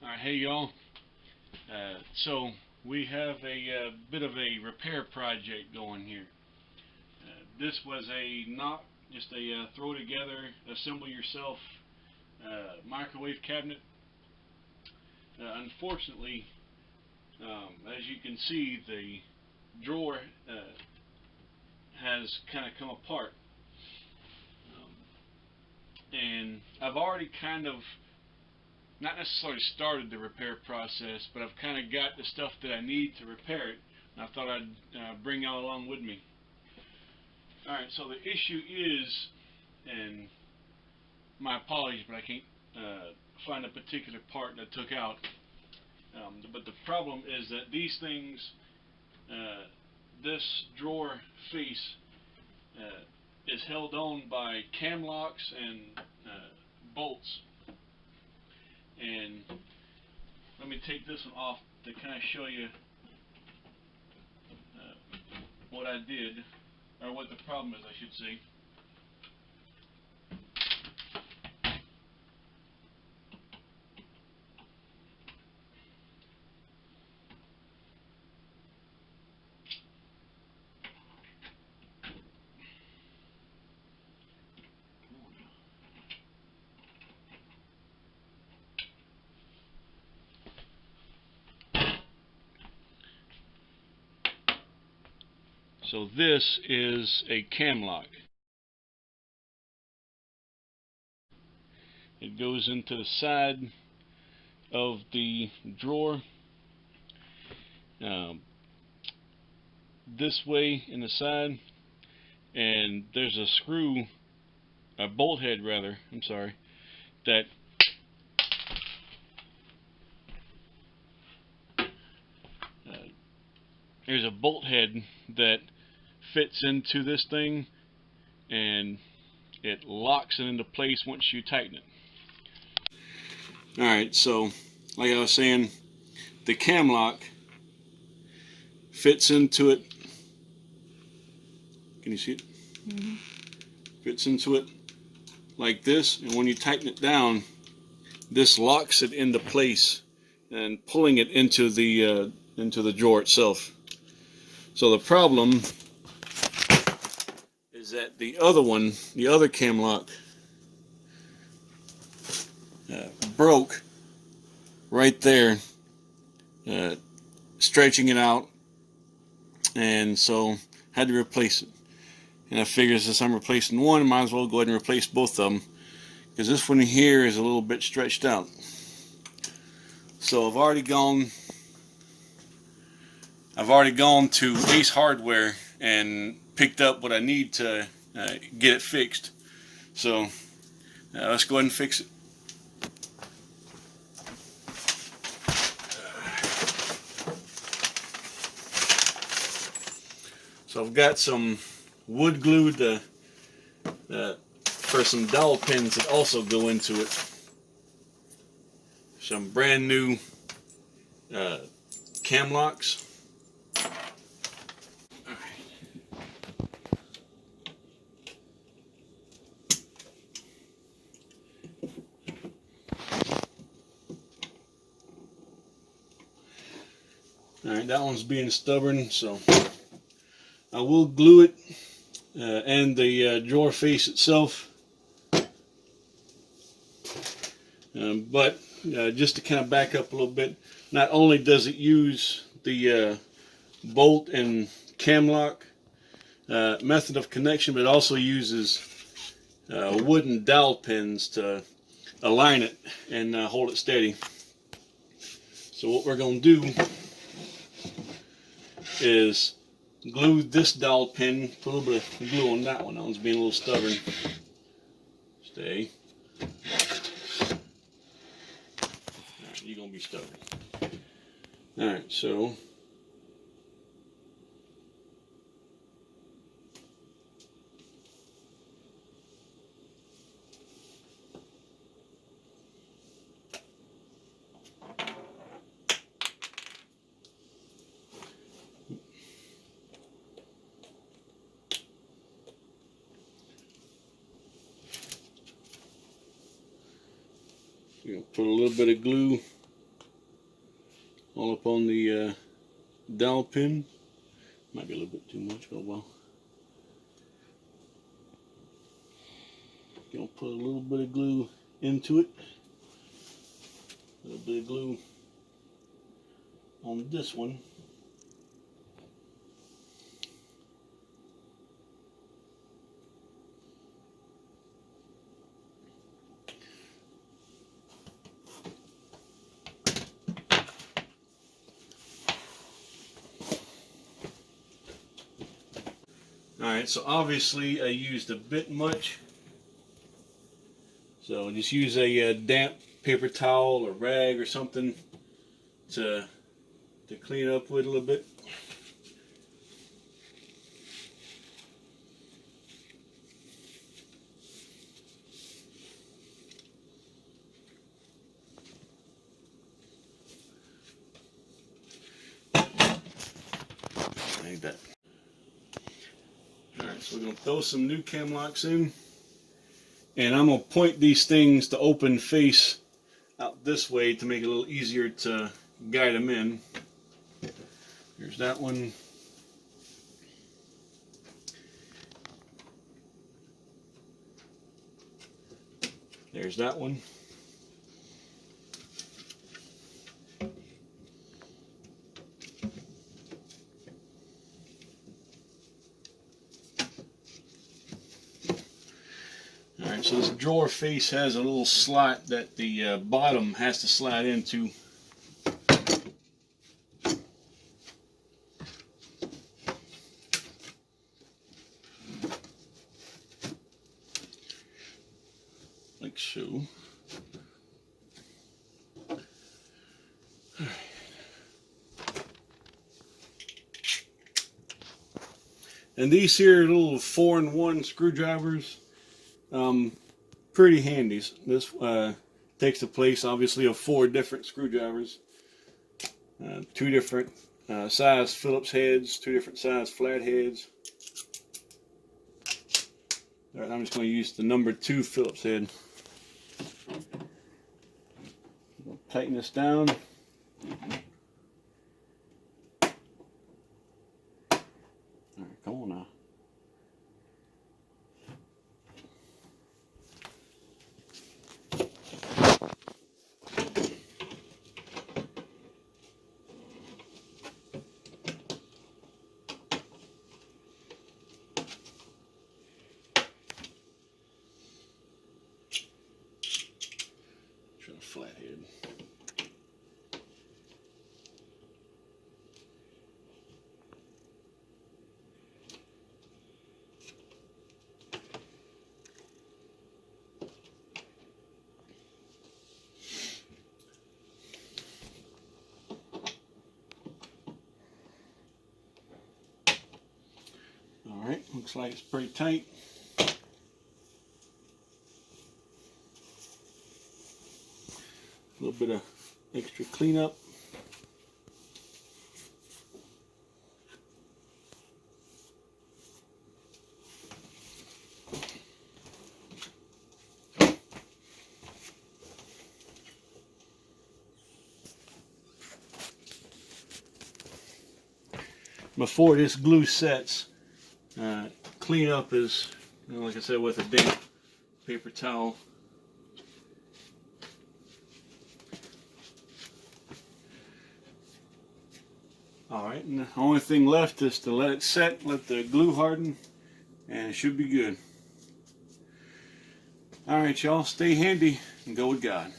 Alright, hey y'all. So we have a bit of a repair project going here. This was a not just a throw together, assemble yourself microwave cabinet. Unfortunately, as you can see, the drawer has kind of come apart, and I've already kind of not necessarily started the repair process, but I've kind of got the stuff that I need to repair it. And I thought I'd bring y'all along with me. Alright, so the issue is, and my apologies, but I can't find a particular part that I took out. But the problem is that these things, this drawer face, is held on by cam locks and bolts. And let me take this one off to kind of show you what I did, or what the problem is, I should say. So this is a cam lock. It goes into the side of the drawer, this way in the side, and there's a screw, a bolt head rather, I'm sorry, that there's a bolt head that fits into this thing, and it locks it into place once you tighten it. Alright, so like I was saying, the cam lock fits into it. Can you see it? Mm-hmm. Fits into it like this, and when you tighten it down, this locks it into place and pulling it into the drawer itself. So the problem is that the other one, the other cam lock, broke right there, stretching it out, and so had to replace it. And I figured since I'm replacing one, I might as well go ahead and replace both of them, because this one here is a little bit stretched out. So I've already gone to Ace Hardware and picked up what I need to get it fixed. So let's go ahead and fix it. So I've got some wood glue for some dowel pins that also go into it. Some brand new cam locks. Alright, that one's being stubborn, so I will glue it and the drawer face itself. But just to kind of back up a little bit, not only does it use the bolt and cam lock method of connection, but it also uses wooden dowel pins to align it and hold it steady. So what we're going to do is glue this dowel pin, put a little bit of glue on that one. That one's being a little stubborn. Stay. Alright, you're going to be stubborn. Alright, so you're going to put a little bit of glue all up on the dowel pin. Might be a little bit too much, but well. Gonna put a little bit of glue into it. A little bit of glue on this one. Alright, so obviously I used a bit much. So just use a damp paper towel or rag or something to clean up with a little bit. Like that. Alright, so we're going to throw some new cam locks in. And I'm going to point these things to open face out this way to make it a little easier to guide them in. Here's that one. There's that one. Alright, so this drawer face has a little slot that the bottom has to slide into. Like so. And these here little 4-in-1 screwdrivers, pretty handy. This takes the place, obviously, of 4 different screwdrivers. 2 different size Phillips heads, 2 different size flat heads. Alright, I'm just going to use the number 2 Phillips head. Tighten this down. Alright, come on now. Try a flat head. Alright, looks like it's pretty tight. A little bit of extra cleanup. Before this glue sets, clean up is, like I said, with a damp paper towel. Alright, and the only thing left is to let it set, let the glue harden, and it should be good. Alright, y'all, stay handy and go with God.